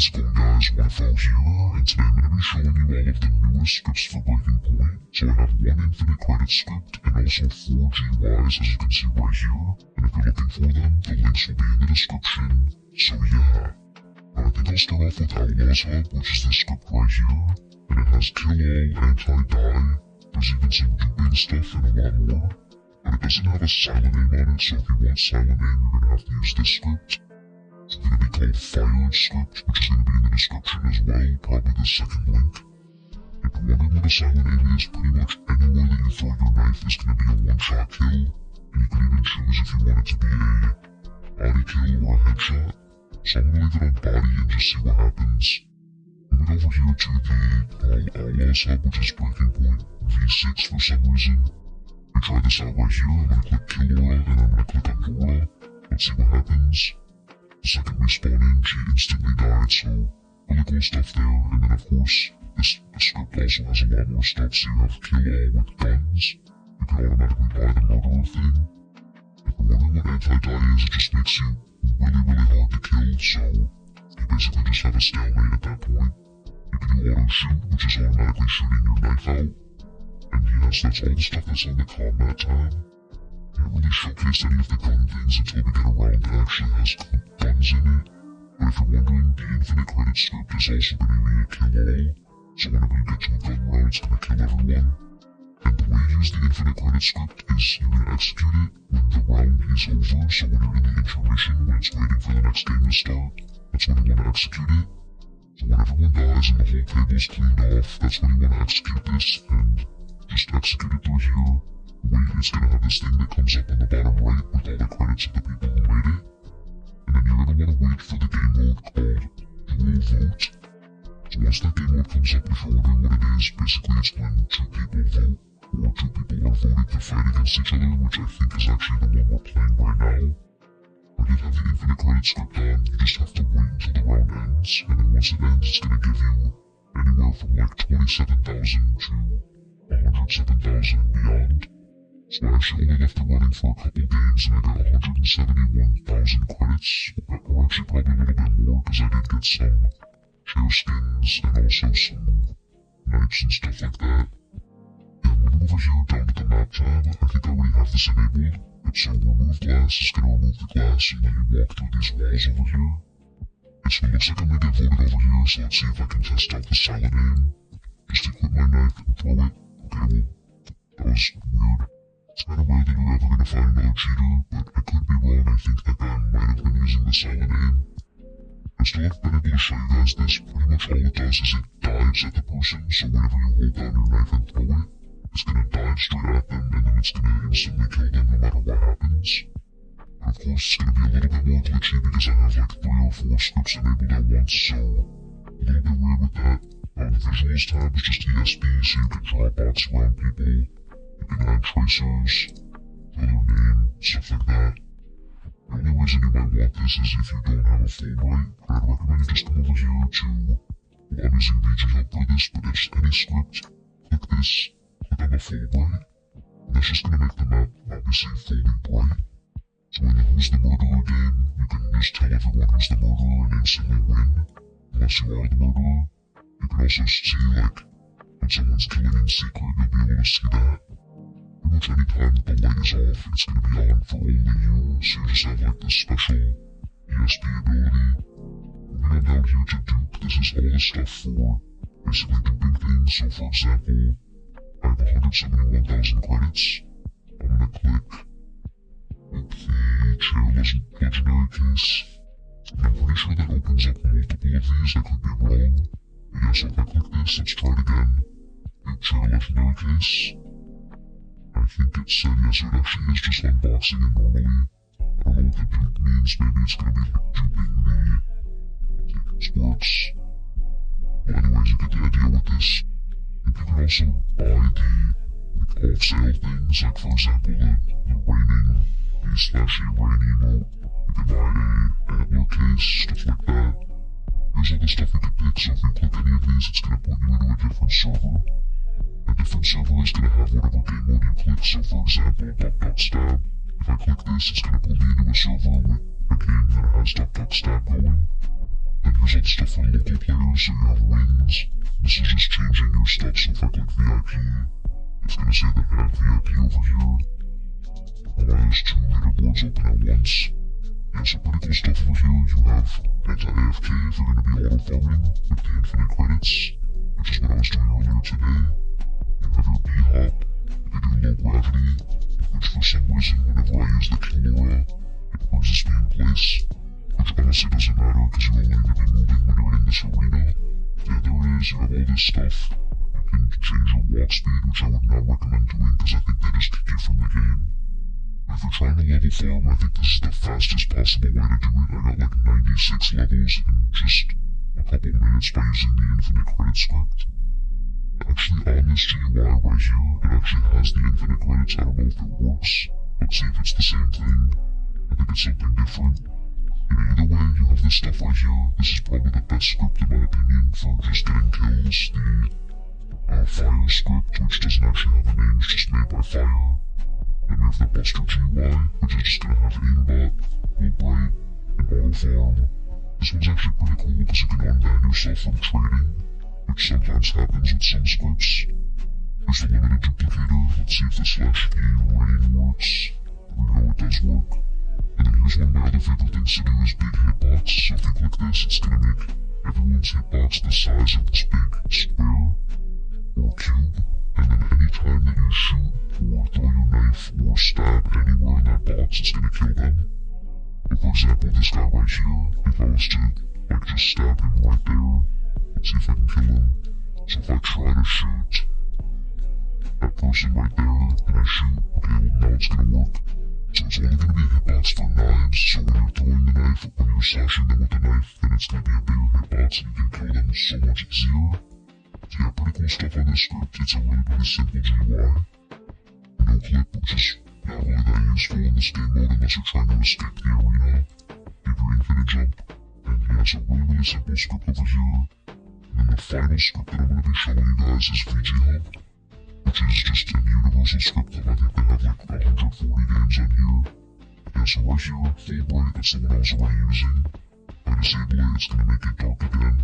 How's it going, guys? Winfo here, and today I'm going to be showing you all of the newest scripts for Breaking Point. So I have one infinite credit script and also 4 GUIs, as you can see right here. And if you're looking for them, the links will be in the description. So yeah. I think I'll start off with Outlaws Hub, which is the script right here. And it has kill all, anti-die. There's even some duping stuff and a lot more. But it doesn't have a silent aim on it, so if you want silent aim, you're going to have to use this script. It's going to be called Fired Script, which is going to be in the description as well, probably the second link. If you're wondering what a silent aim is, pretty much anywhere that you throw your knife is going to be a one-shot kill, and you can even choose if you want it to be a body kill or a headshot. So I'm going to leave it on body and just see what happens. I'm going over here to the Outlaws Hub, which is Breaking Point V6 for some reason. We try this out right here. I'm going to click Kill Aura, and I'm going to click on Aura. Let's see what happens. The second we spawn in, she instantly died, so really cool stuff there. And then of course, this script also has a lot more stuff, so you have kill all with guns. You can automatically buy the murderer thing. If you're wondering what anti-die is, it just makes you really hard to kill, so you basically just have a stalemate at that point. You can do auto shoot, which is automatically shooting your knife out. And yes, that's all the stuff that's on the combat tab. I haven't really showcased any of the gun things until we get a round that actually has guns in it. But if you're wondering, the infinite credit script is also going to be a kill all. So whenever you get to a gun round, it's going to kill everyone. And the way you use the infinite credit script is you're going to execute it when the round is over. So when you're in the intermission, when it's waiting for the next game to start, that's when you want to execute it. So when everyone dies and the whole table's cleaned off, that's when you want to execute this, and just execute it through here. Wait, it's going to have this thing that comes up on the bottom right with all the credits of the people who made it. And then you're going to want to wait for the game mode called Dual Vote. So once that game mode comes up, if you're wondering what it is, basically it's when 2 people vote, or 2 people are voted to fight against each other, which I think is actually the one we're playing right now. I did have the infinite credit script on, you just have to wait until the round ends, and then once it ends, it's going to give you anywhere from like 27,000 to 107,000 and beyond. So I actually only left it running for a couple games and I got 171,000 credits, or actually probably a little bit more because I did get some chair skins and also some knives and stuff like that. Yeah, moving over here down to the map tab, I think I already have this enabled. So remove glass is going to remove the glass and let you walk through these walls over here. Okay, so it looks like I'm going to get voted over here, so let's see if I can test out the silent aim. Just equip my knife and throw it. Okay, well, that was weird. It's kind of weird that you're ever going to find another cheater, but I could be wrong. I think that guy might have been using the silent aim. I still haven't been able to show you guys this. Pretty much all it does is it dives at the person, so whenever you hold down your knife and throw it, it's going to dive straight at them, and then it's going to instantly kill them no matter what happens. But of course, it's going to be a little bit more glitchy because I have like 3 or 4 scripts enabled at once, so a little bit weird with that. The visuals tab is just ESP, so you can draw box around people. You can add tracers, fill their name, stuff like that. The only reason you might want this is if you don't have a Fulbright, but I'd recommend you just come over here to, well, I'm using VG Hub for this, but it's any script, click this, click on the Fulbright, and that's just going to make the map obviously fully bright. So in the Who's the Murderer game, you can just tell everyone who's the murderer and instantly win, unless you are the murderer. You can also see, like, when someone's killing in secret, you'll be able to see that. Pretty much any time that the light is off, it's going to be on for only you, so you just have, like, this special ESP ability. Moving on down here to dupe, this is all the stuff for basically duping things. So, for example, I have 171,000 credits. I'm going to click the chair legendary case. And I'm pretty sure that opens up multiple of these, I could be wrong. But yeah, so if I click this, let's try it again. The chair legendary case. I think it said yes, it actually is just unboxing it normally. I don't know what the dupe means, maybe it's gonna be duping the sports. Well, anyways, you get the idea with this. And you can also buy the off-sale things, like for example the raining, the slashy rain emote. You can buy a antler case, stuff like that. There's other stuff you can pick, so if you click any of these, it's going to put you into a different server. A different server is going to have whatever game mode you click, so for example, Duck Stab. If I click this, it's going to put me into a server with a game that has Duck Stab going. Then here's here's all the stuff for local players, so you have wins. This is just changing your stuff, so if I click VIP, it's gonna say that I have VIP over here. And why there's 2 leaderboards open at once. Yeah, so pretty cool stuff over here. You have anti-AFK if you're gonna be auto-farming with the infinite credits, which is what I was doing earlier today. You have your B-hop, you can do low gravity, which for some reason, whenever I use the Kilora, it freezes me in place, which honestly doesn't matter because you only need to be moving when you're in this arena. Yeah, there it is, you have all this stuff. You can change your walk speed, which I would not recommend doing because I think they just kick you from the game. But if you're trying to level farm, I think this is the fastest possible way to do it. I got like 96 levels in just a couple minutes by using the infinite credit script. Actually, on this GUI right here, it actually has the infinite credits. I don't know if it works. Let's see if it's the same thing. I think it's something different. Yeah, either way, you have this stuff right here. This is probably the best script in my opinion for just getting kills. The fire script, which doesn't actually have a name, it's just made by fire. Then we have the Buster GUI, which is just gonna have Aimbot, Full Bright, and Auto Farm. This one's actually pretty cool because you can unban yourself from trading, which sometimes happens with some scripts. There's the limited duplicator. Let's see if the /e rain works. There we go, it does work. And then here's one of my other favorite things to do is big hitbox. So if you click this, it's gonna make everyone's hitbox the size of this big square or cube. And then anytime that you shoot or throw your knife or stab anywhere in that box, it's gonna kill them. But for example, this guy right here, if I was to like just stab him right there, let's see if I can kill him. So if I try to shoot that person right there and I shoot, okay, well now it's gonna work. So it's only gonna be a hitbox for knives, so when you're throwing the knife, when you're slashing them with the knife, then it's gonna be a bigger hitbox and you can kill them so much easier. So yeah, pretty cool stuff on this script. It's a really simple GUI. No clip, which is not really that useful in this game mode unless you're trying to escape the arena. Give your infinite jump. And yeah, it's a really simple script over here. And then the final script that I'm gonna be showing you guys is VG Hub, which is just an universal script that I think they have like 140 games on here. Yeah, so right here, Full Bright, that's the one I was already using. If I disable it, it's gonna make it dark again.